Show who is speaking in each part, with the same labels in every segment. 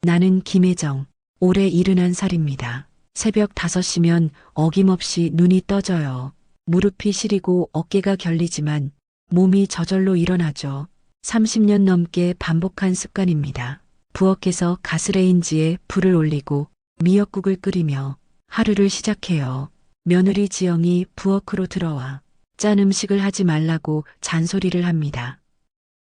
Speaker 1: 나는 김혜정, 올해 71살입니다. 새벽 5시면 어김없이 눈이 떠져요. 무릎이 시리고 어깨가 결리지만 몸이 저절로 일어나죠. 30년 넘게 반복한 습관입니다. 부엌에서 가스레인지에 불을 올리고 미역국을 끓이며 하루를 시작해요. 며느리 지영이 부엌으로 들어와 짠 음식을 하지 말라고 잔소리를 합니다.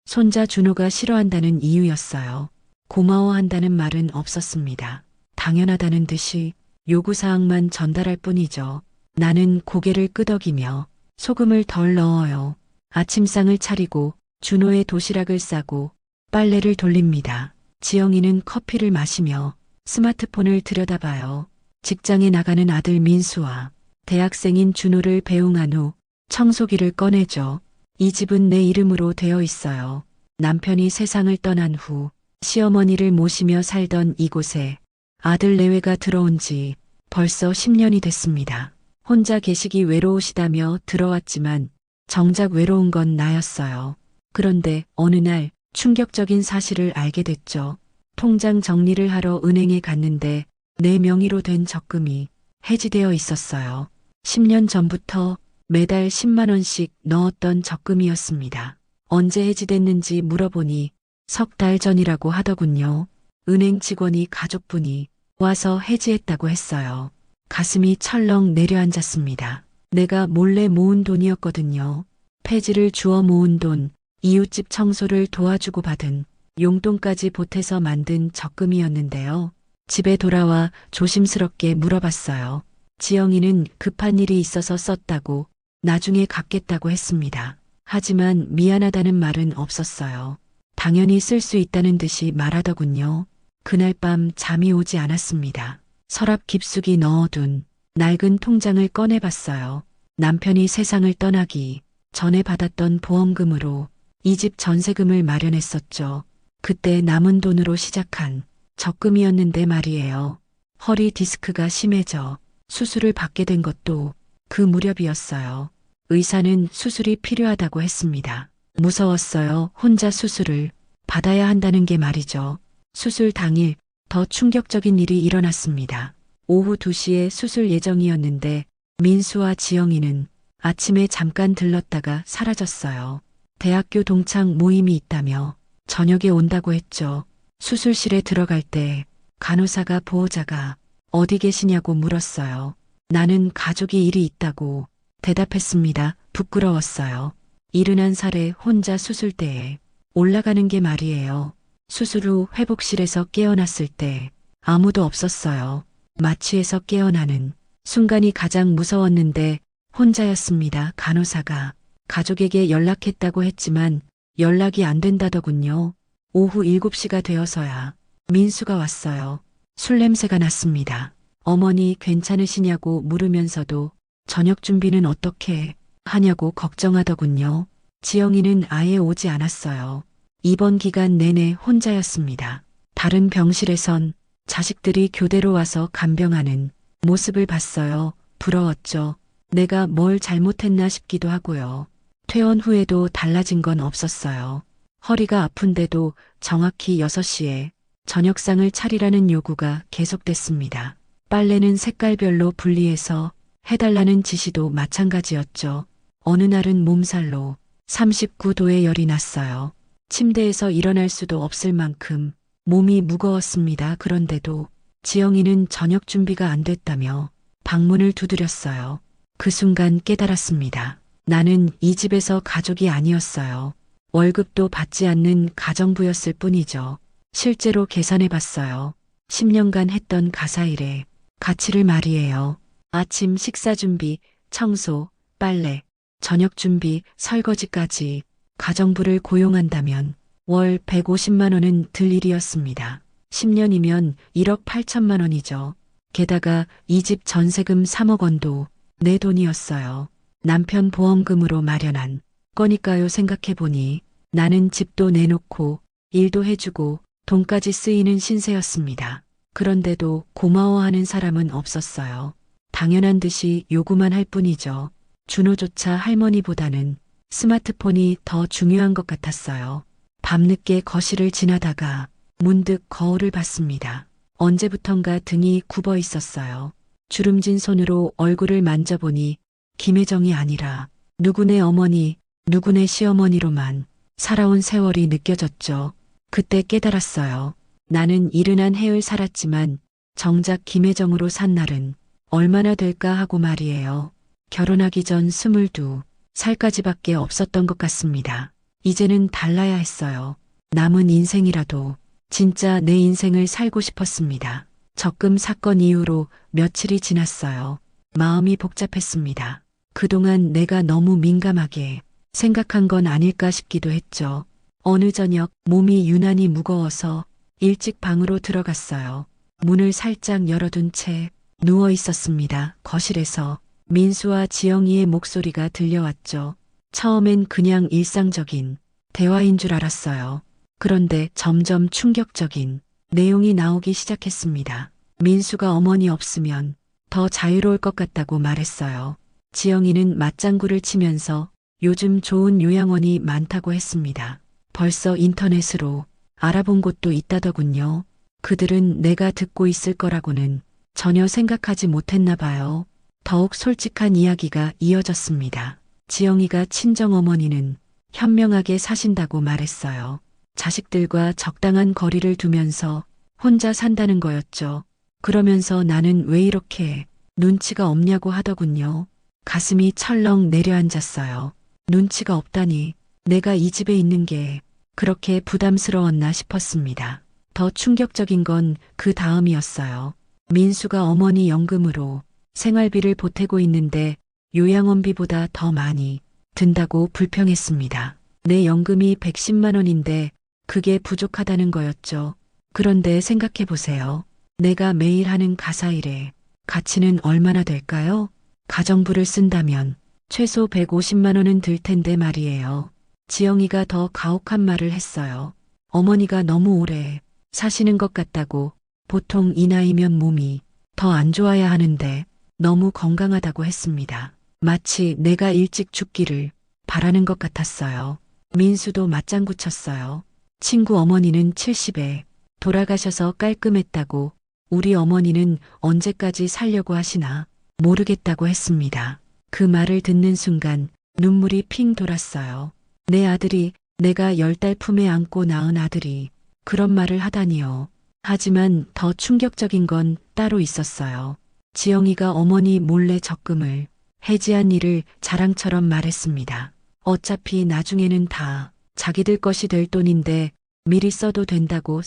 Speaker 1: 손자 준호가 싫어한다는 이유였어요. 고마워한다는 말은 없었습니다. 당연하다는 듯이 요구사항만 전달할 뿐이죠. 나는 고개를 끄덕이며 소금을 덜 넣어요. 아침상을 차리고 준호의 도시락을 싸고 빨래를 돌립니다. 지영이는 커피를 마시며 스마트폰을 들여다봐요. 직장에 나가는 아들 민수와 대학생인 준호를 배웅한 후 청소기를 꺼내죠. 이 집은 내 이름으로 되어 있어요. 남편이 세상을 떠난 후 시어머니를 모시며 살던 이곳에 아들 내외가 들어온 지 벌써 10년이 됐습니다. 혼자 계시기 외로우시다며 들어왔지만 정작 외로운 건 나였어요. 그런데 어느 날 충격적인 사실을 알게 됐죠. 통장 정리를 하러 은행에 갔는데 내 명의로 된 적금이 해지되어 있었어요. 10년 전부터 매달 10만 원씩 넣었던 적금이었습니다. 언제 해지됐는지 물어보니 석 달 전이라고 하더군요. 은행 직원이 가족분이 와서 해지했다고 했어요. 가슴이 철렁 내려앉았습니다. 내가 몰래 모은 돈이었거든요. 폐지를 주워 모은 돈, 이웃집 청소를 도와주고 받은 용돈까지 보태서 만든 적금이었는데요. 집에 돌아와 조심스럽게 물어봤어요. 지영이는 급한 일이 있어서 썼다고 나중에 갚겠다고 했습니다. 하지만 미안하다는 말은 없었어요. 당연히 쓸 수 있다는 듯이 말하더군요. 그날 밤 잠이 오지 않았습니다. 서랍 깊숙이 넣어둔 낡은 통장을 꺼내봤어요. 남편이 세상을 떠나기 전에 받았던 보험금으로 이 집 전세금을 마련했었죠. 그때 남은 돈으로 시작한 적금이었는데 말이에요. 허리 디스크가 심해져 수술을 받게 된 것도 그 무렵이었어요. 의사는 수술이 필요하다고 했습니다. 무서웠어요. 혼자 수술을 받아야 한다는 게 말이죠. 수술 당일 더 충격적인 일이 일어났습니다. 오후 2시에 수술 예정이었는데 민수와 지영이는 아침에 잠깐 들렀다가 사라졌어요. 대학교 동창 모임이 있다며 저녁에 온다고 했죠. 수술실에 들어갈 때 간호사가 보호자가 어디 계시냐고 물었어요. 나는 가족이 일이 있다고 대답했습니다. 부끄러웠어요. 71살에 혼자 수술대에 올라가는 게 말이에요. 수술 후 회복실에서 깨어났을 때 아무도 없었어요. 마취에서 깨어나는 순간이 가장 무서웠는데 혼자였습니다. 간호사가 가족에게 연락했다고 했지만 연락이 안 된다더군요. 오후 7시가 되어서야 민수가 왔어요. 술 냄새가 났습니다. 어머니 괜찮으시냐고 물으면서도 저녁 준비는 어떻게 하냐고 걱정하더군요. 지영이는 아예 오지 않았어요. 입원 기간 내내 혼자였습니다. 다른 병실에선 자식들이 교대로 와서 간병하는 모습을 봤어요. 부러웠죠. 내가 뭘 잘못했나 싶기도 하고요. 퇴원 후에도 달라진 건 없었어요. 허리가 아픈데도 정확히 6시에 저녁상을 차리라는 요구가 계속됐습니다. 빨래는 색깔별로 분리해서 해달라는 지시도 마찬가지였죠. 어느 날은 몸살로 39도의 열이 났어요. 침대에서 일어날 수도 없을 만큼 몸이 무거웠습니다. 그런데도 지영이는 저녁 준비가 안 됐다며 방문을 두드렸어요. 그 순간 깨달았습니다. 나는 이 집에서 가족이 아니었어요. 월급도 받지 않는 가정부였을 뿐이죠. 실제로 계산해 봤어요. 10년간 했던 가사일의 가치를 말이에요. 아침 식사 준비, 청소, 빨래, 저녁 준비, 설거지까지 가정부를 고용한다면 월 150만 원은 들 일이었습니다. 10년이면 1억 8천만 원이죠. 게다가 이 집 전세금 3억 원도 내 돈이었어요. 남편 보험금으로 마련한 거니까요. 생각해보니 나는 집도 내놓고 일도 해주고 돈까지 쓰이는 신세였습니다. 그런데도 고마워하는 사람은 없었어요. 당연한 듯이 요구만 할 뿐이죠. 준호조차 할머니보다는 스마트폰이 더 중요한 것 같았어요. 밤늦게 거실을 지나다가 문득 거울을 봤습니다. 언제부턴가 등이 굽어 있었어요. 주름진 손으로 얼굴을 만져보니 김혜정이 아니라 누구네 어머니, 누구네 시어머니로만 살아온 세월이 느껴졌죠. 그때 깨달았어요. 나는 이른한 해을 살았지만 정작 김혜정으로 산 날은 얼마나 될까 하고 말이에요. 결혼하기 전 22살까지밖에 없었던 것 같습니다. 이제는 달라야 했어요. 남은 인생이라도 진짜 내 인생을 살고 싶었습니다. 적금 사건 이후로 며칠이 지났어요. 마음이 복잡했습니다. 그동안 내가 너무 민감하게 생각한 건 아닐까 싶기도 했죠. 어느 저녁 몸이 유난히 무거워서 일찍 방으로 들어갔어요. 문을 살짝 열어둔 채 누워 있었습니다. 거실에서 민수와 지영이의 목소리가 들려왔죠. 처음엔 그냥 일상적인 대화인 줄 알았어요. 그런데 점점 충격적인 내용이 나오기 시작했습니다. 민수가 어머니 없으면 더 자유로울 것 같다고 말했어요. 지영이는 맞장구를 치면서 요즘 좋은 요양원이 많다고 했습니다. 벌써 인터넷으로 알아본 곳도 있다더군요. 그들은 내가 듣고 있을 거라고는 전혀 생각하지 못했나 봐요. 더욱 솔직한 이야기가 이어졌습니다. 지영이가 친정어머니는 현명하게 사신다고 말했어요. 자식들과 적당한 거리를 두면서 혼자 산다는 거였죠. 그러면서 나는 왜 이렇게 눈치가 없냐고 하더군요. 가슴이 철렁 내려앉았어요. 눈치가 없다니 내가 이 집에 있는 게 그렇게 부담스러웠나 싶었습니다. 더 충격적인 건 그 다음이었어요. 민수가 어머니 연금으로 생활비를 보태고 있는데 요양원비보다 더 많이 든다고 불평했습니다. 내 연금이 110만 원인데 그게 부족하다는 거였죠. 그런데 생각해 보세요. 내가 매일 하는 가사일의 가치는 얼마나 될까요? 가정부를 쓴다면 최소 150만 원은 들 텐데 말이에요. 지영이가 더 가혹한 말을 했어요. 어머니가 너무 오래 사시는 것 같다고. 보통 이 나이면 몸이 더 안 좋아야 하는데 너무 건강하다고 했습니다. 마치 내가 일찍 죽기를 바라는 것 같았어요. 민수도 맞장구 쳤어요. 친구 어머니는 70에 돌아가셔서 깔끔했다고, 우리 어머니는 언제까지 살려고 하시나 모르겠다고 했습니다. 그 말을 듣는 순간 눈물이 핑 돌았어요. 내 아들이, 내가 10달 품에 안고 낳은 아들이 그런 말을 하다니요. 하지만 더 충격적인 건 따로 있었어요. 지영이가 어머니 몰래 적금을 해지한 일을 자랑처럼 말했습니다. 어차피 나중에는 다 자기들 것이 될 돈인데 미리 써도 된다고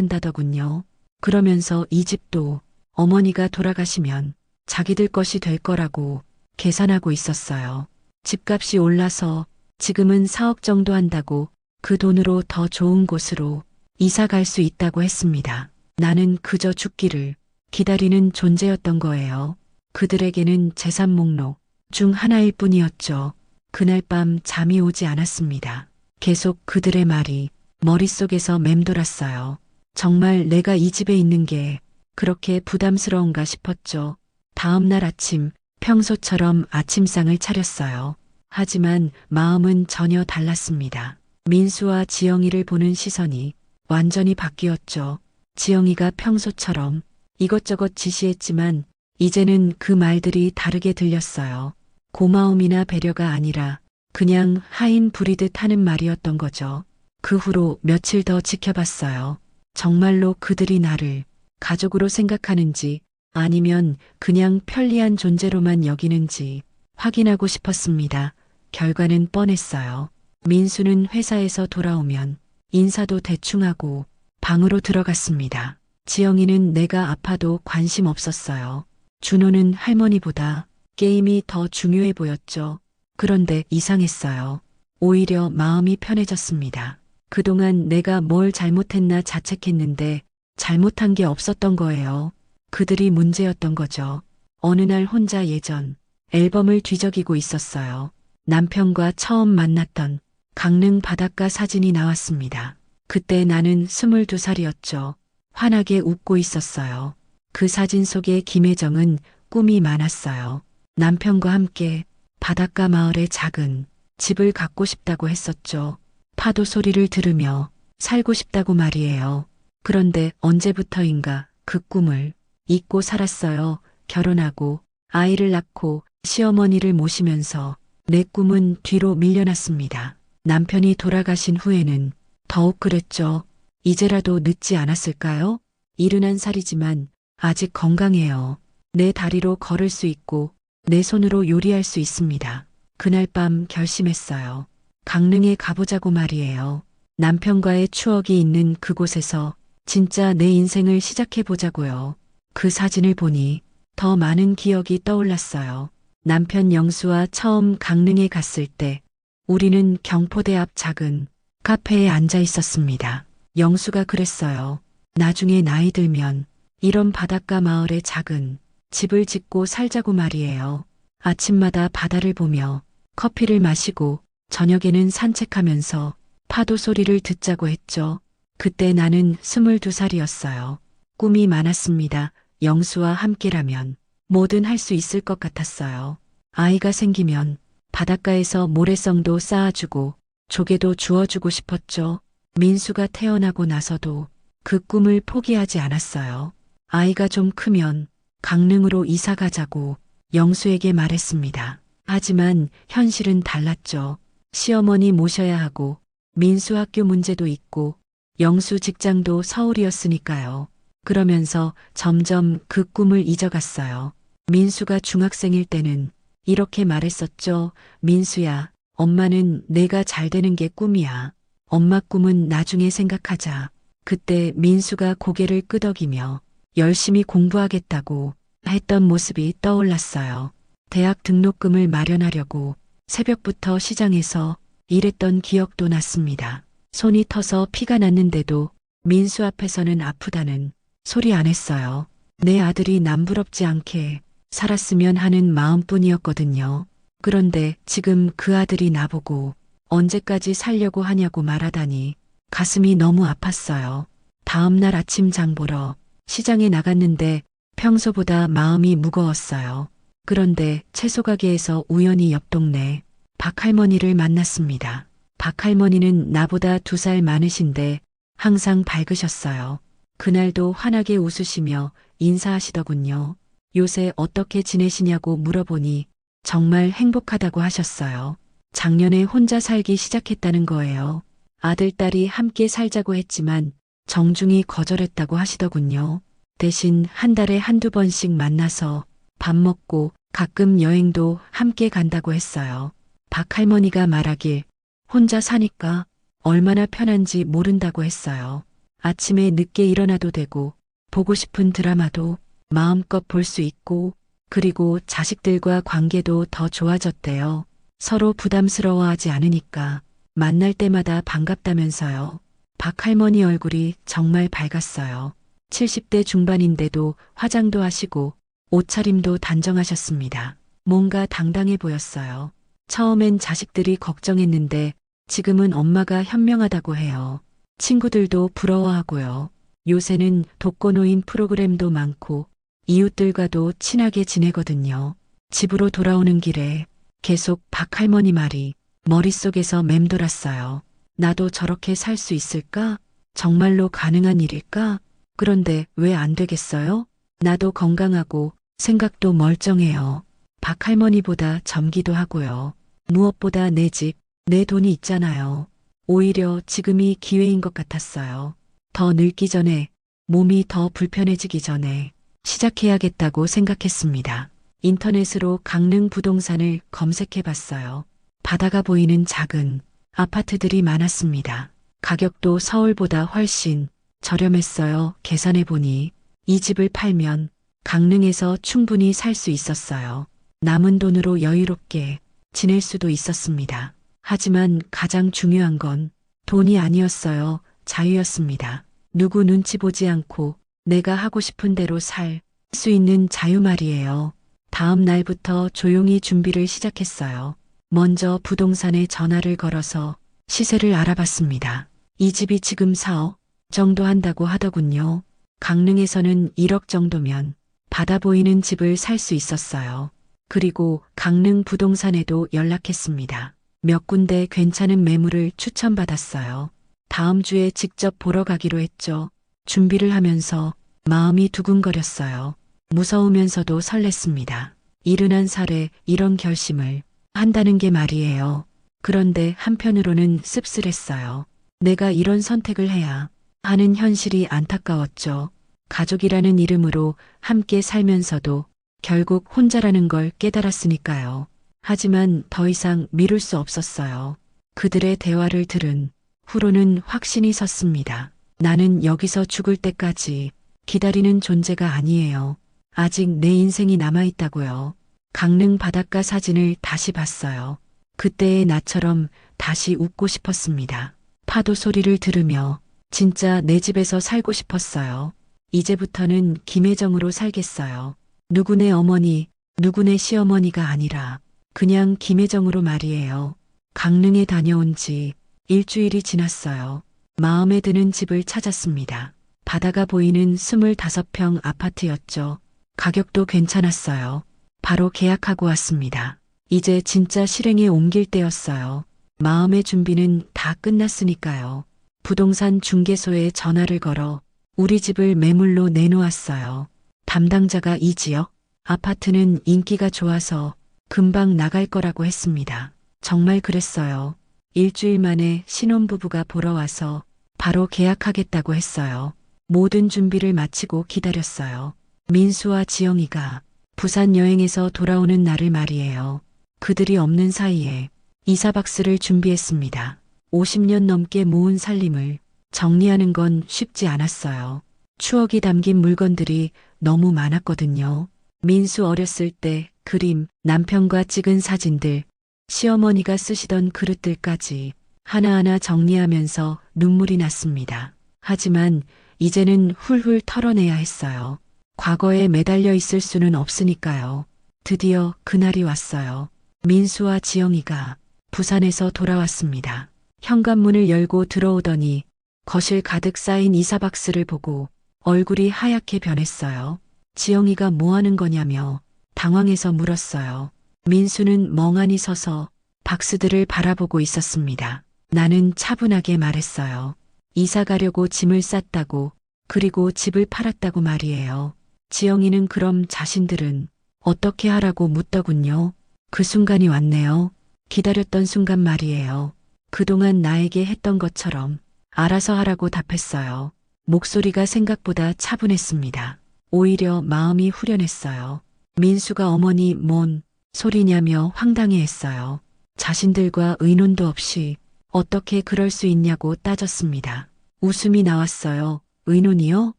Speaker 1: 생각한다더군요. 그러면서 이 집도 어머니가 돌아가시면 자기들 것이 될 거라고 계산하고 있었어요. 집값이 올라서 지금은 4억 정도 한다고 그 돈으로 더 좋은 곳으로 이사 갈 수 있다고 했습니다. 나는 그저 죽기를 기다리는 존재였던 거예요. 그들에게는 재산 목록 중 하나일 뿐이었죠. 그날 밤 잠이 오지 않았습니다. 계속 그들의 말이 머릿속에서 맴돌았어요. 정말 내가 이 집에 있는 게 그렇게 부담스러운가 싶었죠. 다음 날 아침 평소처럼 아침상을 차렸어요. 하지만 마음은 전혀 달랐습니다. 민수와 지영이를 보는 시선이 완전히 바뀌었죠. 지영이가 평소처럼 이것저것 지시했지만 이제는 그 말들이 다르게 들렸어요. 고마움이나 배려가 아니라 그냥 하인 부리듯 하는 말이었던 거죠. 그 후로 며칠 더 지켜봤어요. 정말로 그들이 나를 가족으로 생각하는지 아니면 그냥 편리한 존재로만 여기는지 확인하고 싶었습니다. 결과는 뻔했어요. 민수는 회사에서 돌아오면 인사도 대충 하고 방으로 들어갔습니다. 지영이는 내가 아파도 관심 없었어요. 준호는 할머니보다 게임이 더 중요해 보였죠. 그런데 이상했어요. 오히려 마음이 편해졌습니다. 그동안 내가 뭘 잘못했나 자책했는데 잘못한 게 없었던 거예요. 그들이 문제였던 거죠. 어느 날 혼자 예전 앨범을 뒤적이고 있었어요. 남편과 처음 만났던 강릉 바닷가 사진이 나왔습니다. 그때 나는 22살이었죠. 환하게 웃고 있었어요. 그 사진 속에 김혜정은 꿈이 많았어요. 남편과 함께 바닷가 마을에 작은 집을 갖고 싶다고 했었죠. 파도 소리를 들으며 살고 싶다고 말이에요. 그런데 언제부터인가 그 꿈을 잊고 살았어요. 결혼하고 아이를 낳고 시어머니를 모시면서 내 꿈은 뒤로 밀려났습니다. 남편이 돌아가신 후에는 더욱 그랬죠. 이제라도 늦지 않았을까요? 71살이지만 아직 건강해요. 내 다리로 걸을 수 있고 내 손으로 요리할 수 있습니다. 그날 밤 결심했어요. 강릉에 가보자고 말이에요. 남편과의 추억이 있는 그곳에서 진짜 내 인생을 시작해보자고요. 그 사진을 보니 더 많은 기억이 떠올랐어요. 남편 영수와 처음 강릉에 갔을 때 우리는 경포대 앞 작은 카페에 앉아 있었습니다. 영수가 그랬어요. 나중에 나이 들면 이런 바닷가 마을에 작은 집을 짓고 살자고 말이에요. 아침마다 바다를 보며 커피를 마시고 저녁에는 산책하면서 파도 소리를 듣자고 했죠. 그때 나는 22살이었어요. 꿈이 많았습니다. 영수와 함께라면 뭐든 할 수 있을 것 같았어요. 아이가 생기면 바닷가에서 모래성도 쌓아주고 조개도 주워주고 싶었죠. 민수가 태어나고 나서도 그 꿈을 포기하지 않았어요. 아이가 좀 크면 강릉으로 이사 가자고 영수에게 말했습니다. 하지만 현실은 달랐죠. 시어머니 모셔야 하고 민수 학교 문제도 있고 영수 직장도 서울이었으니까요. 그러면서 점점 그 꿈을 잊어갔어요. 민수가 중학생일 때는 이렇게 말했었죠. 민수야, 엄마는 내가 잘 되는 게 꿈이야. 엄마 꿈은 나중에 생각하자. 그때 민수가 고개를 끄덕이며 열심히 공부하겠다고 했던 모습이 떠올랐어요. 대학 등록금을 마련하려고 새벽부터 시장에서 일했던 기억도 났습니다. 손이 터서 피가 났는데도 민수 앞에서는 아프다는 소리 안 했어요. 내 아들이 남부럽지 않게 살았으면 하는 마음뿐이었거든요. 그런데 지금 그 아들이 나보고 언제까지 살려고 하냐고 말하다니 가슴이 너무 아팠어요. 다음 날 아침 장 보러 시장에 나갔는데 평소보다 마음이 무거웠어요. 그런데 채소 가게에서 우연히 옆 동네 박할머니를 만났습니다. 박할머니는 나보다 2살 많으신데 항상 밝으셨어요. 그날도 환하게 웃으시며 인사하시더군요. 요새 어떻게 지내시냐고 물어보니 정말 행복하다고 하셨어요. 작년에 혼자 살기 시작했다는 거예요. 아들, 딸이 함께 살자고 했지만 정중히 거절했다고 하시더군요. 대신 한 달에 한두 번씩 만나서 밥 먹고 가끔 여행도 함께 간다고 했어요. 박할머니가 말하길 혼자 사니까 얼마나 편한지 모른다고 했어요. 아침에 늦게 일어나도 되고 보고 싶은 드라마도 마음껏 볼 수 있고 그리고 자식들과 관계도 더 좋아졌대요. 서로 부담스러워하지 않으니까 만날 때마다 반갑다면서요. 박할머니 얼굴이 정말 밝았어요. 70대 중반인데도 화장도 하시고 옷차림도 단정하셨습니다. 뭔가 당당해 보였어요. 처음엔 자식들이 걱정했는데 지금은 엄마가 현명하다고 해요. 친구들도 부러워하고요. 요새는 독거노인 프로그램도 많고 이웃들과도 친하게 지내거든요. 집으로 돌아오는 길에 계속 박할머니 말이 머릿속에서 맴돌았어요. 나도 저렇게 살 수 있을까? 정말로 가능한 일일까? 그런데 왜 안 되겠어요? 나도 건강하고 생각도 멀쩡해요. 박할머니보다 젊기도 하고요. 무엇보다 내 집, 내 돈이 있잖아요. 오히려 지금이 기회인 것 같았어요. 더 늙기 전에, 몸이 더 불편해지기 전에 시작해야겠다고 생각했습니다. 인터넷으로 강릉 부동산을 검색해 봤어요. 바다가 보이는 작은 아파트들이 많았습니다. 가격도 서울보다 훨씬 저렴했어요. 계산해 보니 이 집을 팔면 강릉에서 충분히 살 수 있었어요. 남은 돈으로 여유롭게 지낼 수도 있었습니다. 하지만 가장 중요한 건 돈이 아니었어요. 자유였습니다. 누구 눈치 보지 않고 내가 하고 싶은 대로 살 수 있는 자유 말이에요. 다음 날부터 조용히 준비를 시작했어요. 먼저 부동산에 전화를 걸어서 시세를 알아봤습니다. 이 집이 지금 4억 정도 한다고 하더군요. 강릉에서는 1억 정도면 바다 보이는 집을 살 수 있었어요. 그리고 강릉 부동산에도 연락했습니다. 몇 군데 괜찮은 매물을 추천받았어요. 다음 주에 직접 보러 가기로 했죠. 준비를 하면서 마음이 두근거렸어요. 무서우면서도 설렜습니다. 71살에 이런 결심을 한다는 게 말이에요. 그런데 한편으로는 씁쓸했어요. 내가 이런 선택을 해야 하는 현실이 안타까웠죠. 가족이라는 이름으로 함께 살면서도 결국 혼자라는 걸 깨달았으니까요. 하지만 더 이상 미룰 수 없었어요. 그들의 대화를 들은 후로는 확신이 섰습니다. 나는 여기서 죽을 때까지 기다리는 존재가 아니에요. 아직 내 인생이 남아있다고요. 강릉 바닷가 사진을 다시 봤어요. 그때의 나처럼 다시 웃고 싶었습니다. 파도 소리를 들으며 진짜 내 집에서 살고 싶었어요. 이제부터는 김혜정으로 살겠어요. 누구네 어머니, 누구네 시어머니가 아니라 그냥 김혜정으로 말이에요. 강릉에 다녀온 지 일주일이 지났어요. 마음에 드는 집을 찾았습니다. 바다가 보이는 25평 아파트였죠. 가격도 괜찮았어요. 바로 계약하고 왔습니다. 이제 진짜 실행에 옮길 때였어요. 마음의 준비는 다 끝났으니까요. 부동산 중개소에 전화를 걸어 우리 집을 매물로 내놓았어요. 담당자가 이 지역 아파트는 인기가 좋아서 금방 나갈 거라고 했습니다. 정말 그랬어요. 일주일 만에 신혼부부가 보러 와서 바로 계약하겠다고 했어요. 모든 준비를 마치고 기다렸어요. 민수와 지영이가 부산 여행에서 돌아오는 날을 말이에요. 그들이 없는 사이에 이사박스를 준비했습니다. 50년 넘게 모은 살림을 정리하는 건 쉽지 않았어요. 추억이 담긴 물건들이 너무 많았거든요. 민수 어렸을 때 그림, 남편과 찍은 사진들, 시어머니가 쓰시던 그릇들까지 하나하나 정리하면서 눈물이 났습니다. 하지만 이제는 훌훌 털어내야 했어요. 과거에 매달려 있을 수는 없으니까요. 드디어 그날이 왔어요. 민수와 지영이가 부산에서 돌아왔습니다. 현관문을 열고 들어오더니 거실 가득 쌓인 이사박스를 보고 얼굴이 하얗게 변했어요. 지영이가 뭐 하는 거냐며 당황해서 물었어요. 민수는 멍하니 서서 박스들을 바라보고 있었습니다. 나는 차분하게 말했어요. 이사 가려고 짐을 쌌다고, 그리고 집을 팔았다고 말이에요. 지영이는 그럼 자신들은 어떻게 하라고 묻더군요. 그 순간이 왔네요. 기다렸던 순간 말이에요. 그동안 나에게 했던 것처럼 알아서 하라고 답했어요. 목소리가 생각보다 차분했습니다. 오히려 마음이 후련했어요. 민수가 어머니 뭔 소리냐며 황당해했어요. 자신들과 의논도 없이 어떻게 그럴 수 있냐고 따졌습니다. 웃음이 나왔어요. 의논이요?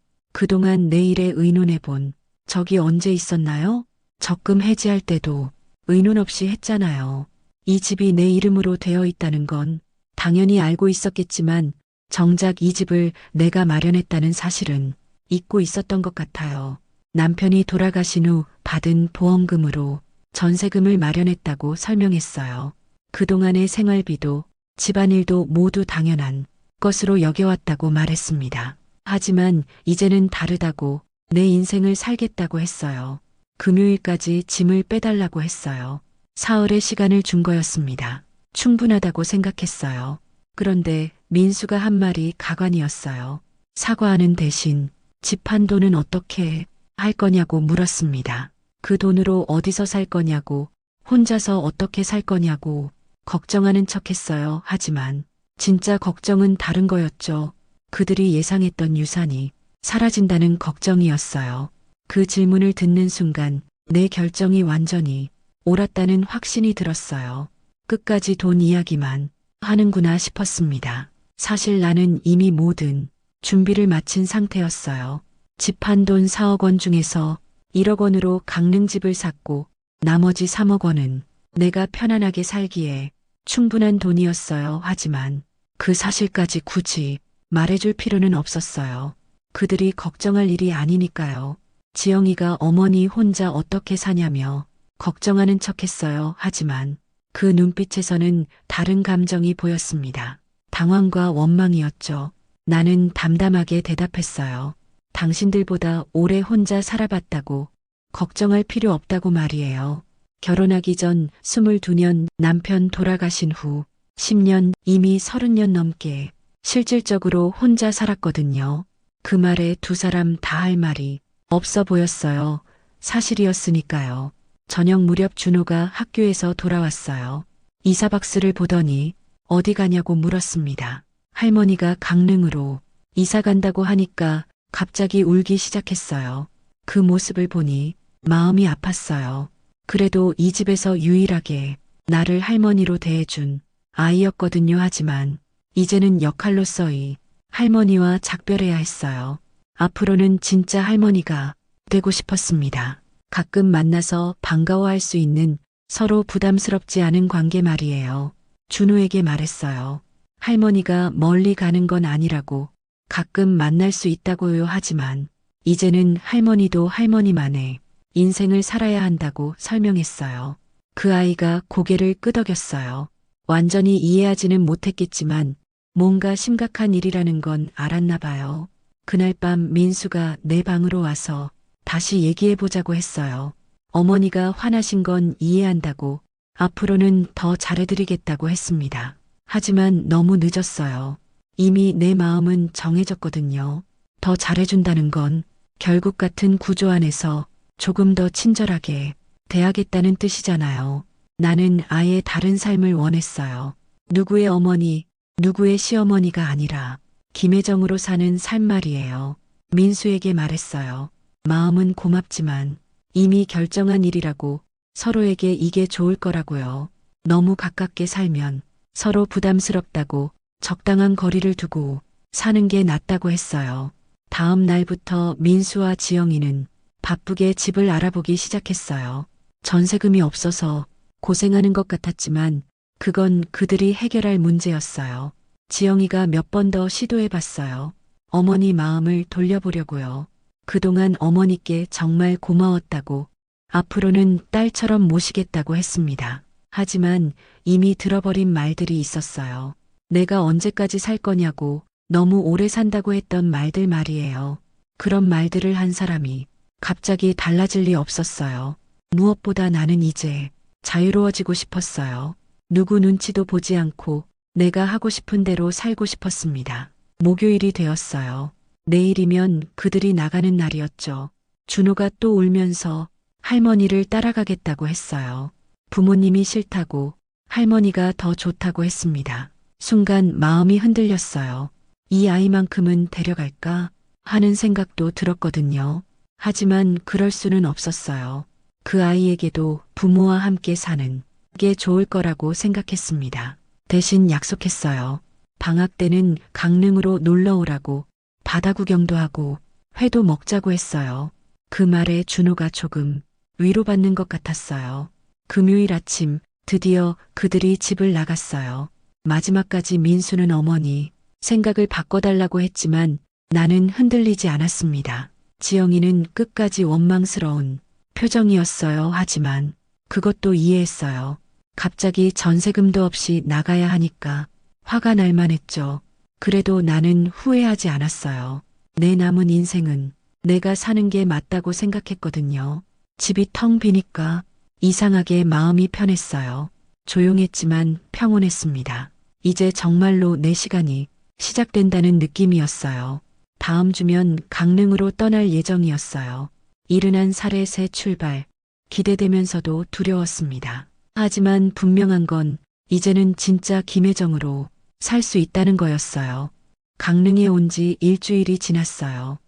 Speaker 1: 그동안 내 일에 의논해본 적이 언제 있었나요? 적금 해지할 때도 의논 없이 했잖아요. 이 집이 내 이름으로 되어 있다는 건 당연히 알고 있었겠지만 정작 이 집을 내가 마련했다는 사실은 잊고 있었던 것 같아요. 남편이 돌아가신 후 받은 보험금으로 전세금을 마련했다고 설명했어요. 그동안의 생활비도 집안일도 모두 당연한 것으로 여겨왔다고 말했습니다. 하지만 이제는 다르다고 내 인생을 살겠다고 했어요. 금요일까지 짐을 빼달라고 했어요. 사흘의 시간을 준 거였습니다. 충분하다고 생각했어요. 그런데 민수가 한 말이 가관이었어요. 사과하는 대신 집 한 돈은 어떻게 할 거냐고 물었습니다. 그 돈으로 어디서 살 거냐고, 혼자서 어떻게 살 거냐고 걱정하는 척했어요. 하지만 진짜 걱정은 다른 거였죠. 그들이 예상했던 유산이 사라진다는 걱정이었어요. 그 질문을 듣는 순간 내 결정이 완전히 옳았다는 확신이 들었어요. 끝까지 돈 이야기만 하는구나 싶었습니다. 사실 나는 이미 모든 준비를 마친 상태였어요. 집 한 돈 4억 원 중에서 1억 원으로 강릉집을 샀고 나머지 3억 원은 내가 편안하게 살기에 충분한 돈이었어요. 하지만 그 사실까지 굳이 말해줄 필요는 없었어요. 그들이 걱정할 일이 아니니까요. 지영이가 어머니 혼자 어떻게 사냐며 걱정하는 척했어요. 하지만 그 눈빛에서는 다른 감정이 보였습니다. 당황과 원망이었죠. 나는 담담하게 대답했어요. 당신들보다 오래 혼자 살아봤다고 걱정할 필요 없다고 말이에요. 결혼하기 전 22년 남편 돌아가신 후 10년 이미 30년 넘게 실질적으로 혼자 살았거든요. 그 말에 두 사람 다 할 말이 없어 보였어요. 사실이었으니까요. 저녁 무렵 준호가 학교에서 돌아왔어요. 이사박스를 보더니 어디 가냐고 물었습니다. 할머니가 강릉으로 이사 간다고 하니까 갑자기 울기 시작했어요. 그 모습을 보니 마음이 아팠어요. 그래도 이 집에서 유일하게 나를 할머니로 대해준 아이였거든요. 하지만 이제는 역할로서의 할머니와 작별해야 했어요. 앞으로는 진짜 할머니가 되고 싶었습니다. 가끔 만나서 반가워할 수 있는 서로 부담스럽지 않은 관계 말이에요. 준호에게 말했어요. 할머니가 멀리 가는 건 아니라고 가끔 만날 수 있다고요. 하지만 이제는 할머니도 할머니만의 인생을 살아야 한다고 설명했어요. 그 아이가 고개를 끄덕였어요. 완전히 이해하지는 못했겠지만 뭔가 심각한 일이라는 건 알았나 봐요. 그날 밤 민수가 내 방으로 와서 다시 얘기해보자고 했어요. 어머니가 화나신 건 이해한다고 앞으로는 더 잘해드리겠다고 했습니다. 하지만 너무 늦었어요. 이미 내 마음은 정해졌거든요. 더 잘해준다는 건 결국 같은 구조 안에서 조금 더 친절하게 대하겠다는 뜻이잖아요. 나는 아예 다른 삶을 원했어요. 누구의 어머니, 누구의 시어머니가 아니라 김혜정으로 사는 삶 말이에요. 민수에게 말했어요. 마음은 고맙지만 이미 결정한 일이라고 서로에게 이게 좋을 거라고요. 너무 가깝게 살면 서로 부담스럽다고 적당한 거리를 두고 사는 게 낫다고 했어요. 다음 날부터 민수와 지영이는 바쁘게 집을 알아보기 시작했어요. 전세금이 없어서 고생하는 것 같았지만 그건 그들이 해결할 문제였어요. 지영이가 몇 번 더 시도해봤어요. 어머니 마음을 돌려보려고요. 그동안 어머니께 정말 고마웠다고 앞으로는 딸처럼 모시겠다고 했습니다. 하지만 이미 들어버린 말들이 있었어요. 내가 언제까지 살 거냐고 너무 오래 산다고 했던 말들 말이에요. 그런 말들을 한 사람이 갑자기 달라질 리 없었어요. 무엇보다 나는 이제 자유로워지고 싶었어요. 누구 눈치도 보지 않고 내가 하고 싶은 대로 살고 싶었습니다. 목요일이 되었어요. 내일이면 그들이 나가는 날이었죠. 준호가 또 울면서 할머니를 따라가겠다고 했어요. 부모님이 싫다고 할머니가 더 좋다고 했습니다. 순간 마음이 흔들렸어요. 이 아이만큼은 데려갈까 하는 생각도 들었거든요. 하지만 그럴 수는 없었어요. 그 아이에게도 부모와 함께 사는 게 좋을 거라고 생각했습니다. 대신 약속했어요. 방학 때는 강릉으로 놀러 오라고 바다 구경도 하고 회도 먹자고 했어요. 그 말에 준호가 조금 위로받는 것 같았어요. 금요일 아침 드디어 그들이 집을 나갔어요. 마지막까지 민수는 어머니 생각을 바꿔달라고 했지만 나는 흔들리지 않았습니다. 지영이는 끝까지 원망스러운 표정이었어요. 하지만 그것도 이해했어요. 갑자기 전세금도 없이 나가야 하니까 화가 날 만했죠. 그래도 나는 후회하지 않았어요. 내 남은 인생은 내가 사는 게 맞다고 생각했거든요. 집이 텅 비니까 이상하게 마음이 편했어요. 조용했지만 평온했습니다. 이제 정말로 내 시간이 시작된다는 느낌이었어요. 다음 주면 강릉으로 떠날 예정이었어요. 이른한 살의 새 출발, 기대되면서도 두려웠습니다. 하지만 분명한 건 이제는 진짜 김혜정으로 살 수 있다는 거였어요. 강릉에 온 지 일주일이 지났어요.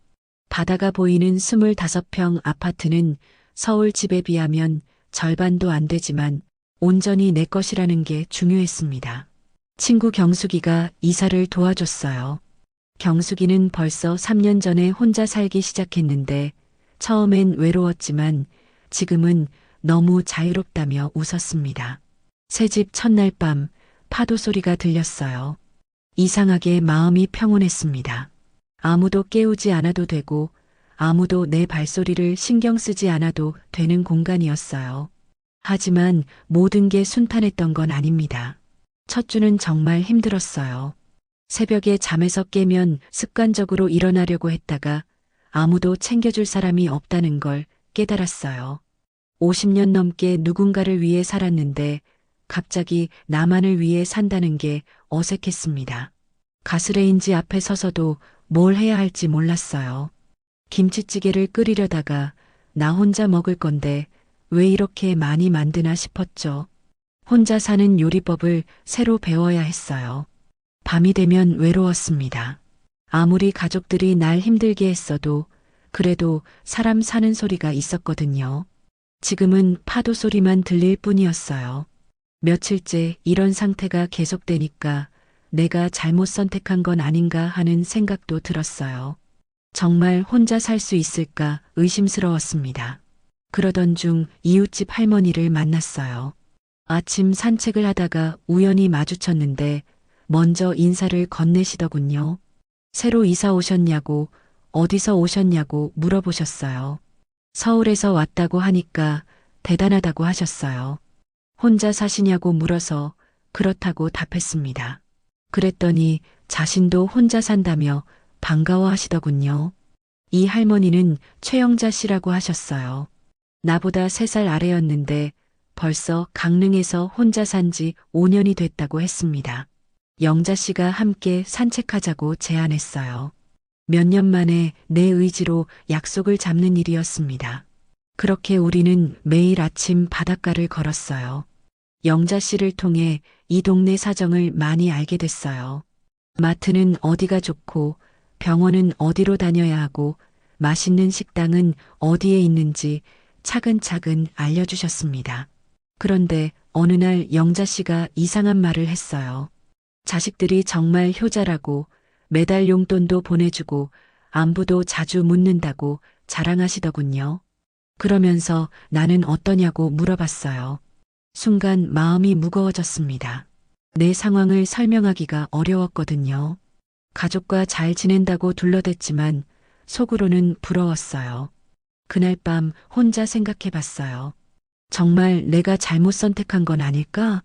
Speaker 1: 바다가 보이는 25평 아파트는 서울 집에 비하면 절반도 안 되지만 온전히 내 것이라는 게 중요했습니다. 친구 경숙이가 이사를 도와줬어요. 경숙이는 벌써 3년 전에 혼자 살기 시작했는데 처음엔 외로웠지만 지금은 너무 자유롭다며 웃었습니다. 새집 첫날 밤 파도 소리가 들렸어요. 이상하게 마음이 평온했습니다. 아무도 깨우지 않아도 되고 아무도 내 발소리를 신경 쓰지 않아도 되는 공간이었어요. 하지만 모든 게 순탄했던 건 아닙니다. 첫 주는 정말 힘들었어요. 새벽에 잠에서 깨면 습관적으로 일어나려고 했다가 아무도 챙겨줄 사람이 없다는 걸 깨달았어요. 50년 넘게 누군가를 위해 살았는데 갑자기 나만을 위해 산다는 게 어색했습니다. 가스레인지 앞에 서서도 뭘 해야 할지 몰랐어요. 김치찌개를 끓이려다가 나 혼자 먹을 건데 왜 이렇게 많이 만드나 싶었죠. 혼자 사는 요리법을 새로 배워야 했어요. 밤이 되면 외로웠습니다. 아무리 가족들이 날 힘들게 했어도 그래도 사람 사는 소리가 있었거든요. 지금은 파도 소리만 들릴 뿐이었어요. 며칠째 이런 상태가 계속되니까 내가 잘못 선택한 건 아닌가 하는 생각도 들었어요. 정말 혼자 살 수 있을까 의심스러웠습니다. 그러던 중 이웃집 할머니를 만났어요. 아침 산책을 하다가 우연히 마주쳤는데 먼저 인사를 건네시더군요. 새로 이사 오셨냐고, 어디서 오셨냐고 물어보셨어요. 서울에서 왔다고 하니까 대단하다고 하셨어요. 혼자 사시냐고 물어서 그렇다고 답했습니다. 그랬더니 자신도 혼자 산다며 반가워 하시더군요. 이 할머니는 최영자 씨라고 하셨어요. 나보다 3살 아래였는데 벌써 강릉에서 혼자 산지 5년이 됐다고 했습니다. 영자 씨가 함께 산책하자고 제안했어요. 몇 년 만에 내 의지로 약속을 잡는 일이었습니다. 그렇게 우리는 매일 아침 바닷가를 걸었어요. 영자 씨를 통해 이 동네 사정을 많이 알게 됐어요. 마트는 어디가 좋고 병원은 어디로 다녀야 하고 맛있는 식당은 어디에 있는지 차근차근 알려주셨습니다. 그런데 어느 날 영자 씨가 이상한 말을 했어요. 자식들이 정말 효자라고 매달 용돈도 보내주고 안부도 자주 묻는다고 자랑하시더군요. 그러면서 나는 어떠냐고 물어봤어요. 순간 마음이 무거워졌습니다. 내 상황을 설명하기가 어려웠거든요. 가족과 잘 지낸다고 둘러댔지만 속으로는 부러웠어요. 그날 밤 혼자 생각해 봤어요. 정말 내가 잘못 선택한 건 아닐까?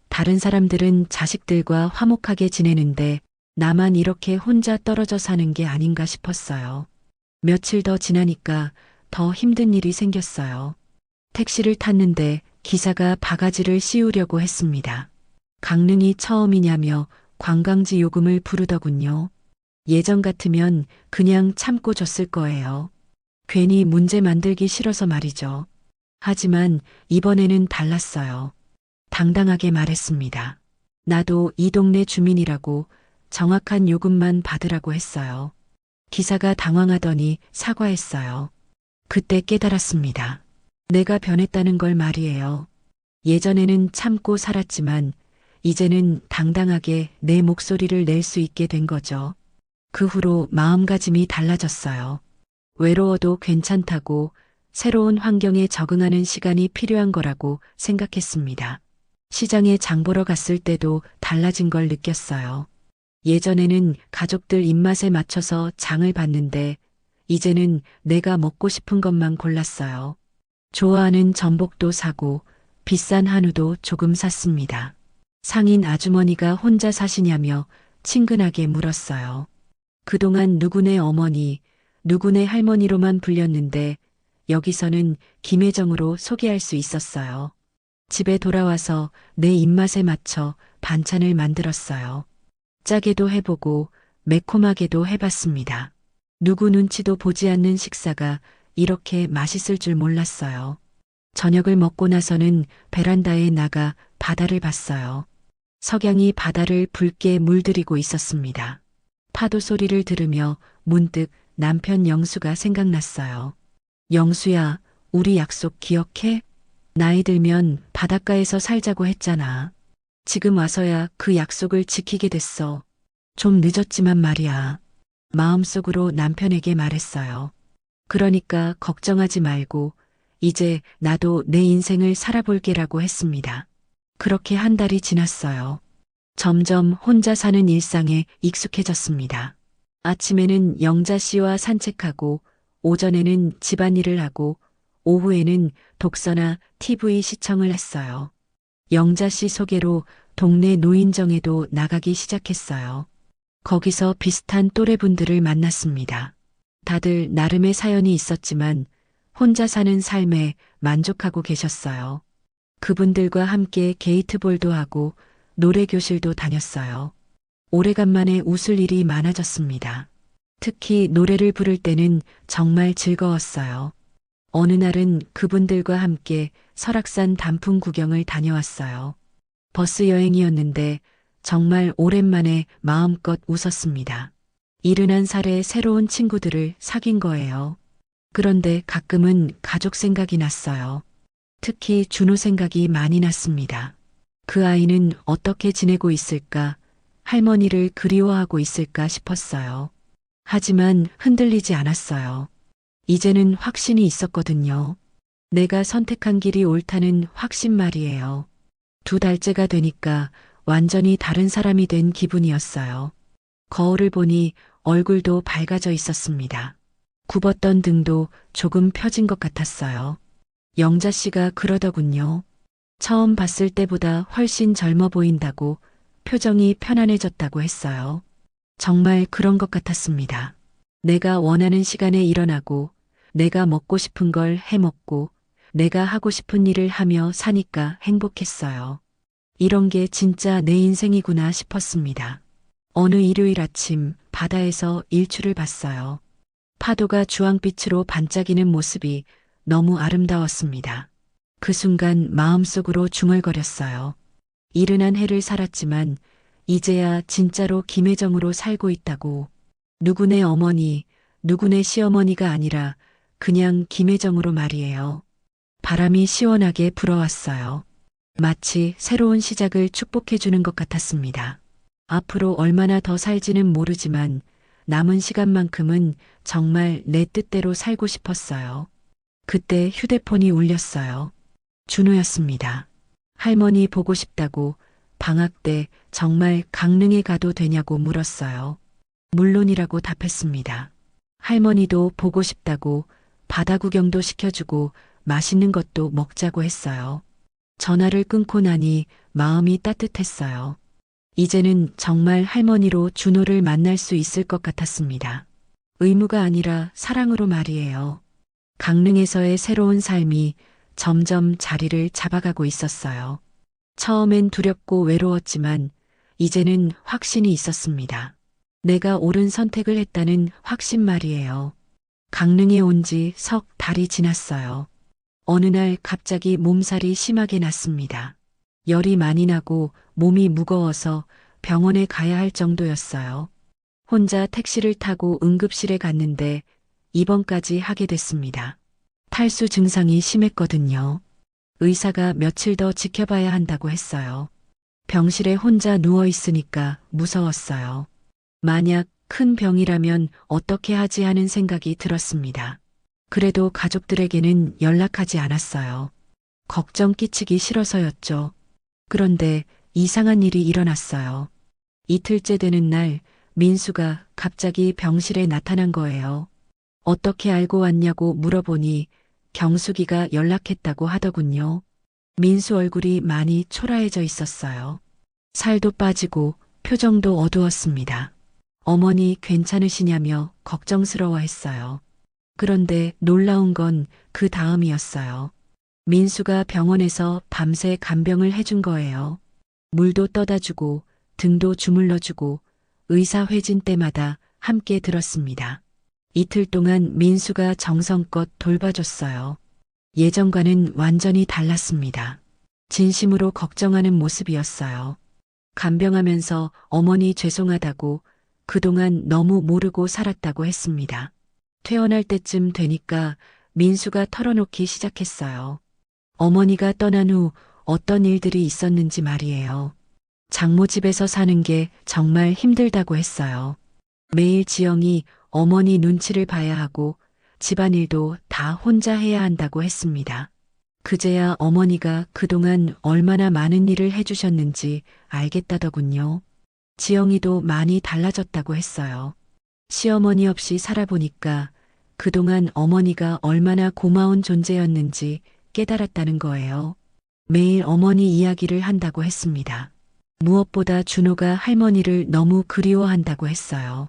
Speaker 1: 다른 사람들은 자식들과 화목하게 지내는데 나만 이렇게 혼자 떨어져 사는 게 아닌가 싶었어요. 며칠 더 지나니까 더 힘든 일이 생겼어요. 택시를 탔는데 기사가 바가지를 씌우려고 했습니다. 강릉이 처음이냐며 관광지 요금을 부르더군요. 예전 같으면 그냥 참고 줬을 거예요. 괜히 문제 만들기 싫어서 말이죠. 하지만 이번에는 달랐어요. 당당하게 말했습니다. 나도 이 동네 주민이라고 정확한 요금만 받으라고 했어요. 기사가 당황하더니 사과했어요. 그때 깨달았습니다. 내가 변했다는 걸 말이에요. 예전에는 참고 살았지만 이제는 당당하게 내 목소리를 낼 수 있게 된 거죠. 그 후로 마음가짐이 달라졌어요. 외로워도 괜찮다고 새로운 환경에 적응하는 시간이 필요한 거라고 생각했습니다. 시장에 장 보러 갔을 때도 달라진 걸 느꼈어요. 예전에는 가족들 입맛에 맞춰서 장을 봤는데 이제는 내가 먹고 싶은 것만 골랐어요. 좋아하는 전복도 사고 비싼 한우도 조금 샀습니다. 상인 아주머니가 혼자 사시냐며 친근하게 물었어요. 그동안 누구네 어머니, 누구네 할머니로만 불렸는데 여기서는 김혜정으로 소개할 수 있었어요. 집에 돌아와서 내 입맛에 맞춰 반찬을 만들었어요. 짜게도 해보고 매콤하게도 해봤습니다. 누구 눈치도 보지 않는 식사가 이렇게 맛있을 줄 몰랐어요. 저녁을 먹고 나서는 베란다에 나가 바다를 봤어요. 석양이 바다를 붉게 물들이고 있었습니다. 파도 소리를 들으며 문득 남편 영수가 생각났어요. 영수야, 우리 약속 기억해? 나이 들면 바닷가에서 살자고 했잖아. 지금 와서야 그 약속을 지키게 됐어. 좀 늦었지만 말이야. 마음속으로 남편에게 말했어요. 그러니까 걱정하지 말고 이제 나도 내 인생을 살아볼게라고 했습니다. 그렇게 한 달이 지났어요. 점점 혼자 사는 일상에 익숙해졌습니다. 아침에는 영자 씨와 산책하고 오전에는 집안일을 하고 오후에는 독서나 TV 시청을 했어요. 영자 씨 소개로 동네 노인정에도 나가기 시작했어요. 거기서 비슷한 또래분들을 만났습니다. 다들 나름의 사연이 있었지만 혼자 사는 삶에 만족하고 계셨어요. 그분들과 함께 게이트볼도 하고 노래교실도 다녔어요. 오래간만에 웃을 일이 많아졌습니다. 특히 노래를 부를 때는 정말 즐거웠어요. 어느 날은 그분들과 함께 설악산 단풍 구경을 다녀왔어요. 버스 여행이었는데 정말 오랜만에 마음껏 웃었습니다. 71살의 새로운 친구들을 사귄 거예요. 그런데 가끔은 가족 생각이 났어요. 특히 준호 생각이 많이 났습니다. 그 아이는 어떻게 지내고 있을까? 할머니를 그리워하고 있을까 싶었어요. 하지만 흔들리지 않았어요. 이제는 확신이 있었거든요. 내가 선택한 길이 옳다는 확신 말이에요. 2달째가 되니까 완전히 다른 사람이 된 기분이었어요. 거울을 보니 얼굴도 밝아져 있었습니다. 굽었던 등도 조금 펴진 것 같았어요. 영자 씨가 그러더군요. 처음 봤을 때보다 훨씬 젊어 보인다고, 표정이 편안해졌다고 했어요. 정말 그런 것 같았습니다. 내가 원하는 시간에 일어나고, 내가 먹고 싶은 걸 해먹고, 내가 하고 싶은 일을 하며 사니까 행복했어요. 이런 게 진짜 내 인생이구나 싶었습니다. 어느 일요일 아침 바다에서 일출을 봤어요. 파도가 주황빛으로 반짝이는 모습이 너무 아름다웠습니다. 그 순간 마음속으로 중얼거렸어요. 이른한 해를 살았지만 이제야 진짜로 김혜정으로 살고 있다고. 누구네 어머니, 누구네 시어머니가 아니라 그냥 김혜정으로 말이에요. 바람이 시원하게 불어왔어요. 마치 새로운 시작을 축복해주는 것 같았습니다. 앞으로 얼마나 더 살지는 모르지만 남은 시간만큼은 정말 내 뜻대로 살고 싶었어요. 그때 휴대폰이 울렸어요. 준호였습니다. 할머니 보고 싶다고 방학 때 정말 강릉에 가도 되냐고 물었어요. 물론이라고 답했습니다. 할머니도 보고 싶다고 바다 구경도 시켜주고 맛있는 것도 먹자고 했어요. 전화를 끊고 나니 마음이 따뜻했어요. 이제는 정말 할머니로 준호를 만날 수 있을 것 같았습니다. 의무가 아니라 사랑으로 말이에요. 강릉에서의 새로운 삶이 점점 자리를 잡아가고 있었어요. 처음엔 두렵고 외로웠지만 이제는 확신이 있었습니다. 내가 옳은 선택을 했다는 확신 말이에요. 강릉에 온 지 석 달이 지났어요. 어느 날 갑자기 몸살이 심하게 났습니다. 열이 많이 나고 몸이 무거워서 병원에 가야 할 정도였어요. 혼자 택시를 타고 응급실에 갔는데 입원까지 하게 됐습니다. 탈수 증상이 심했거든요. 의사가 며칠 더 지켜봐야 한다고 했어요. 병실에 혼자 누워 있으니까 무서웠어요. 만약 큰 병이라면 어떻게 하지 하는 생각이 들었습니다. 그래도 가족들에게는 연락하지 않았어요. 걱정 끼치기 싫어서였죠. 그런데 이상한 일이 일어났어요. 이틀째 되는 날 민수가 갑자기 병실에 나타난 거예요. 어떻게 알고 왔냐고 물어보니 경숙이가 연락했다고 하더군요. 민수 얼굴이 많이 초라해져 있었어요. 살도 빠지고 표정도 어두웠습니다. 어머니 괜찮으시냐며 걱정스러워했어요. 그런데 놀라운 건 그 다음이었어요. 민수가 병원에서 밤새 간병을 해준 거예요. 물도 떠다 주고 등도 주물러주고 의사 회진 때마다 함께 들었습니다. 이틀 동안 민수가 정성껏 돌봐줬어요. 예전과는 완전히 달랐습니다. 진심으로 걱정하는 모습이었어요. 간병하면서 어머니 죄송하다고 그동안 너무 모르고 살았다고 했습니다. 퇴원할 때쯤 되니까 민수가 털어놓기 시작했어요. 어머니가 떠난 후 어떤 일들이 있었는지 말이에요. 장모 집에서 사는 게 정말 힘들다고 했어요. 매일 지영이 어머니 눈치를 봐야 하고 집안일도 다 혼자 해야 한다고 했습니다. 그제야 어머니가 그동안 얼마나 많은 일을 해주셨는지 알겠다더군요. 지영이도 많이 달라졌다고 했어요. 시어머니 없이 살아보니까 그동안 어머니가 얼마나 고마운 존재였는지 깨달았다는 거예요. 매일 어머니 이야기를 한다고 했습니다. 무엇보다 준호가 할머니를 너무 그리워한다고 했어요.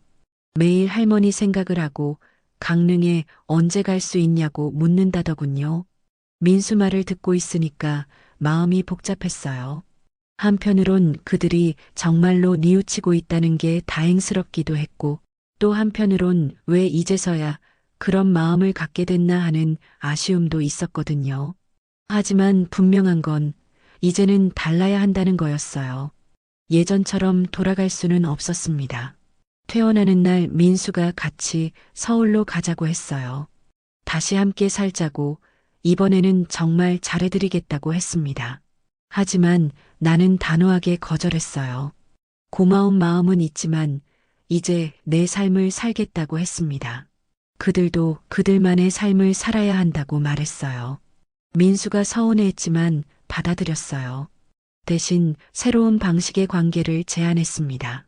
Speaker 1: 매일 할머니 생각을 하고 강릉에 언제 갈 수 있냐고 묻는다더군요. 민수 말을 듣고 있으니까 마음이 복잡했어요. 한편으론 그들이 정말로 뉘우치고 있다는 게 다행스럽기도 했고 또 한편으론 왜 이제서야 그런 마음을 갖게 됐나 하는 아쉬움도 있었거든요. 하지만 분명한 건 이제는 달라야 한다는 거였어요. 예전처럼 돌아갈 수는 없었습니다. 퇴원하는 날 민수가 같이 서울로 가자고 했어요. 다시 함께 살자고, 이번에는 정말 잘해드리겠다고 했습니다. 하지만 나는 단호하게 거절했어요. 고마운 마음은 있지만 이제 내 삶을 살겠다고 했습니다. 그들도 그들만의 삶을 살아야 한다고 말했어요. 민수가 서운해했지만 받아들였어요. 대신 새로운 방식의 관계를 제안했습니다.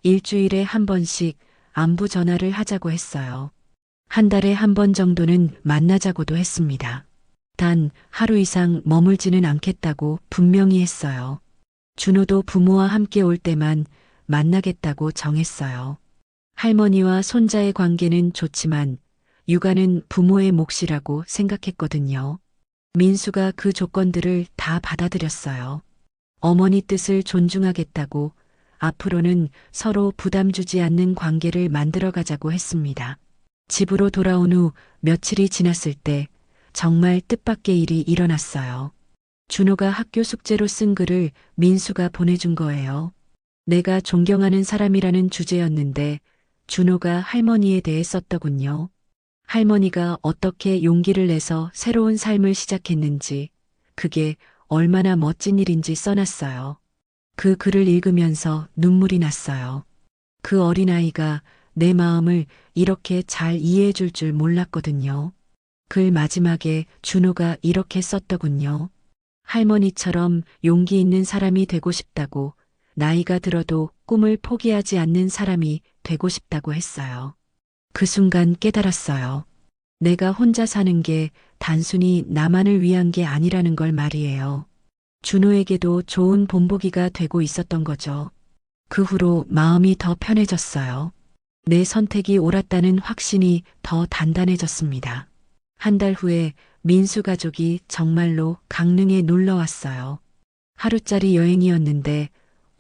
Speaker 1: 일주일에 한 번씩 안부 전화를 하자고 했어요. 한 달에 한 번 정도는 만나자고도 했습니다. 단 하루 이상 머물지는 않겠다고 분명히 했어요. 준호도 부모와 함께 올 때만 만나겠다고 정했어요. 할머니와 손자의 관계는 좋지만 육아는 부모의 몫이라고 생각했거든요. 민수가 그 조건들을 다 받아들였어요. 어머니 뜻을 존중하겠다고, 앞으로는 서로 부담 주지 않는 관계를 만들어 가자고 했습니다. 집으로 돌아온 후 며칠이 지났을 때 정말 뜻밖의 일이 일어났어요. 준호가 학교 숙제로 쓴 글을 민수가 보내준 거예요. 내가 존경하는 사람이라는 주제였는데 준호가 할머니에 대해 썼더군요. 할머니가 어떻게 용기를 내서 새로운 삶을 시작했는지, 그게 얼마나 멋진 일인지 써놨어요. 그 글을 읽으면서 눈물이 났어요. 그 어린아이가 내 마음을 이렇게 잘 이해해 줄 줄 몰랐거든요. 글 마지막에 준호가 이렇게 썼더군요. 할머니처럼 용기 있는 사람이 되고 싶다고, 나이가 들어도 꿈을 포기하지 않는 사람이 되고 싶다고 했어요. 그 순간 깨달았어요. 내가 혼자 사는 게 단순히 나만을 위한 게 아니라는 걸 말이에요. 준호에게도 좋은 본보기가 되고 있었던 거죠. 그 후로 마음이 더 편해졌어요. 내 선택이 옳았다는 확신이 더 단단해졌습니다. 한 달 후에 민수 가족이 정말로 강릉에 놀러 왔어요. 하루짜리 여행이었는데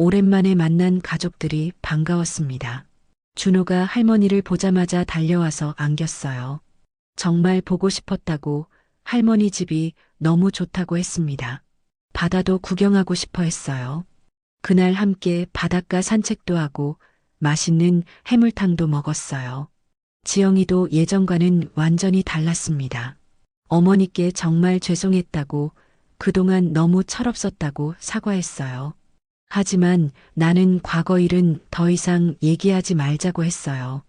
Speaker 1: 오랜만에 만난 가족들이 반가웠습니다. 준호가 할머니를 보자마자 달려와서 안겼어요. 정말 보고 싶었다고, 할머니 집이 너무 좋다고 했습니다. 바다도 구경하고 싶어 했어요. 그날 함께 바닷가 산책도 하고 맛있는 해물탕도 먹었어요. 지영이도 예전과는 완전히 달랐습니다. 어머니께 정말 죄송했다고, 그동안 너무 철없었다고 사과했어요. 하지만 나는 과거 일은 더 이상 얘기하지 말자고 했어요.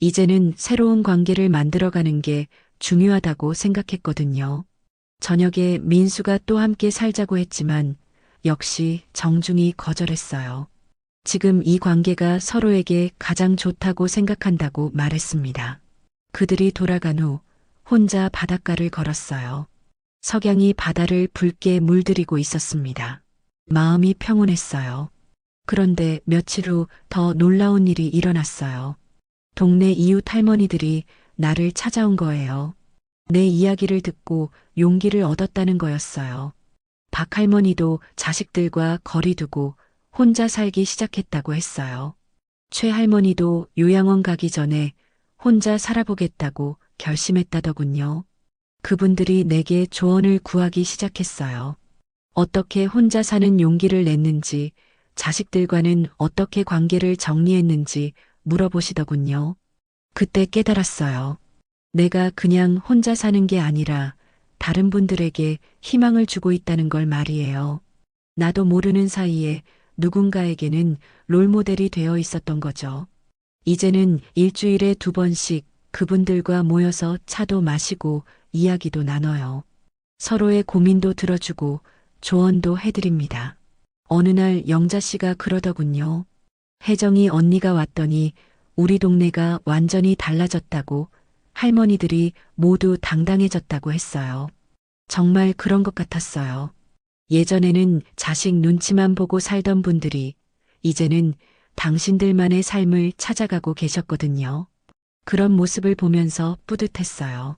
Speaker 1: 이제는 새로운 관계를 만들어가는 게 중요하다고 생각했거든요. 저녁에 민수가 또 함께 살자고 했지만 역시 정중히 거절했어요. 지금 이 관계가 서로에게 가장 좋다고 생각한다고 말했습니다. 그들이 돌아간 후 혼자 바닷가를 걸었어요. 석양이 바다를 붉게 물들이고 있었습니다. 마음이 평온했어요. 그런데 며칠 후 더 놀라운 일이 일어났어요. 동네 이웃 할머니들이 나를 찾아온 거예요. 내 이야기를 듣고 용기를 얻었다는 거였어요. 박 할머니도 자식들과 거리 두고 혼자 살기 시작했다고 했어요. 최 할머니도 요양원 가기 전에 혼자 살아보겠다고 결심했다더군요. 그분들이 내게 조언을 구하기 시작했어요. 어떻게 혼자 사는 용기를 냈는지, 자식들과는 어떻게 관계를 정리했는지 물어보시더군요. 그때 깨달았어요. 내가 그냥 혼자 사는 게 아니라 다른 분들에게 희망을 주고 있다는 걸 말이에요. 나도 모르는 사이에 누군가에게는 롤모델이 되어 있었던 거죠. 이제는 일주일에 2번씩 그분들과 모여서 차도 마시고 이야기도 나눠요. 서로의 고민도 들어주고 조언도 해드립니다. 어느 날 영자 씨가 그러더군요. 혜정이 언니가 왔더니 우리 동네가 완전히 달라졌다고, 할머니들이 모두 당당해졌다고 했어요. 정말 그런 것 같았어요. 예전에는 자식 눈치만 보고 살던 분들이 이제는 당신들만의 삶을 찾아가고 계셨거든요. 그런 모습을 보면서 뿌듯했어요.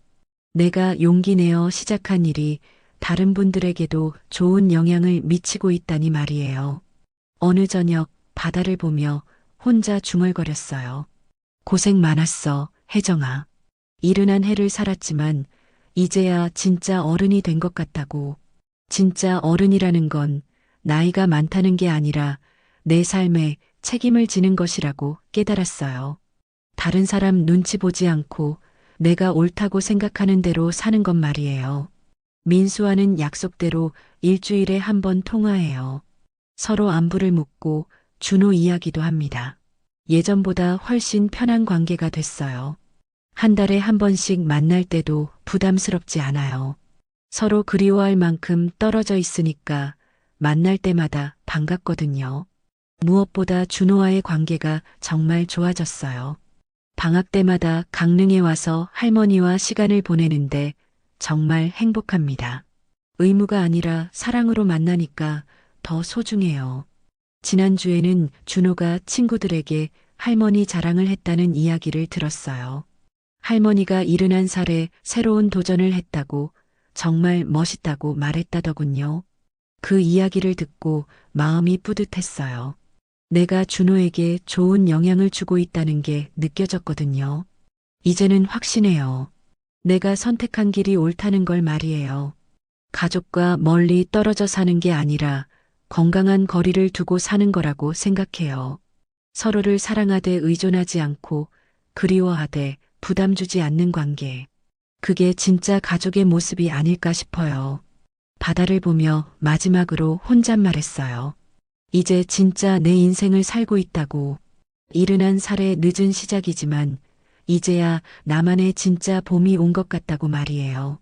Speaker 1: 내가 용기 내어 시작한 일이 다른 분들에게도 좋은 영향을 미치고 있다니 말이에요. 어느 저녁 바다를 보며 혼자 중얼거렸어요. 고생 많았어, 혜정아. 이른한 해를 살았지만 이제야 진짜 어른이 된 것 같다고. 진짜 어른이라는 건 나이가 많다는 게 아니라 내 삶에 책임을 지는 것이라고 깨달았어요. 다른 사람 눈치 보지 않고 내가 옳다고 생각하는 대로 사는 것 말이에요. 민수와는 약속대로 일주일에 한 번 통화해요. 서로 안부를 묻고 준호 이야기도 합니다. 예전보다 훨씬 편한 관계가 됐어요. 한 달에 한 번씩 만날 때도 부담스럽지 않아요. 서로 그리워할 만큼 떨어져 있으니까 만날 때마다 반갑거든요. 무엇보다 준호와의 관계가 정말 좋아졌어요. 방학 때마다 강릉에 와서 할머니와 시간을 보내는데 정말 행복합니다. 의무가 아니라 사랑으로 만나니까 더 소중해요. 지난주에는 준호가 친구들에게 할머니 자랑을 했다는 이야기를 들었어요. 할머니가 71살에 새로운 도전을 했다고 정말 멋있다고 말했다더군요. 그 이야기를 듣고 마음이 뿌듯했어요. 내가 준호에게 좋은 영향을 주고 있다는 게 느껴졌거든요. 이제는 확신해요. 내가 선택한 길이 옳다는 걸 말이에요. 가족과 멀리 떨어져 사는 게 아니라 건강한 거리를 두고 사는 거라고 생각해요. 서로를 사랑하되 의존하지 않고 그리워하되 부담 주지 않는 관계. 그게 진짜 가족의 모습이 아닐까 싶어요. 바다를 보며 마지막으로 혼잣말했어요. 이제 진짜 내 인생을 살고 있다고. 71살의 늦은 시작이지만 이제야 나만의 진짜 봄이 온 것 같다고 말이에요.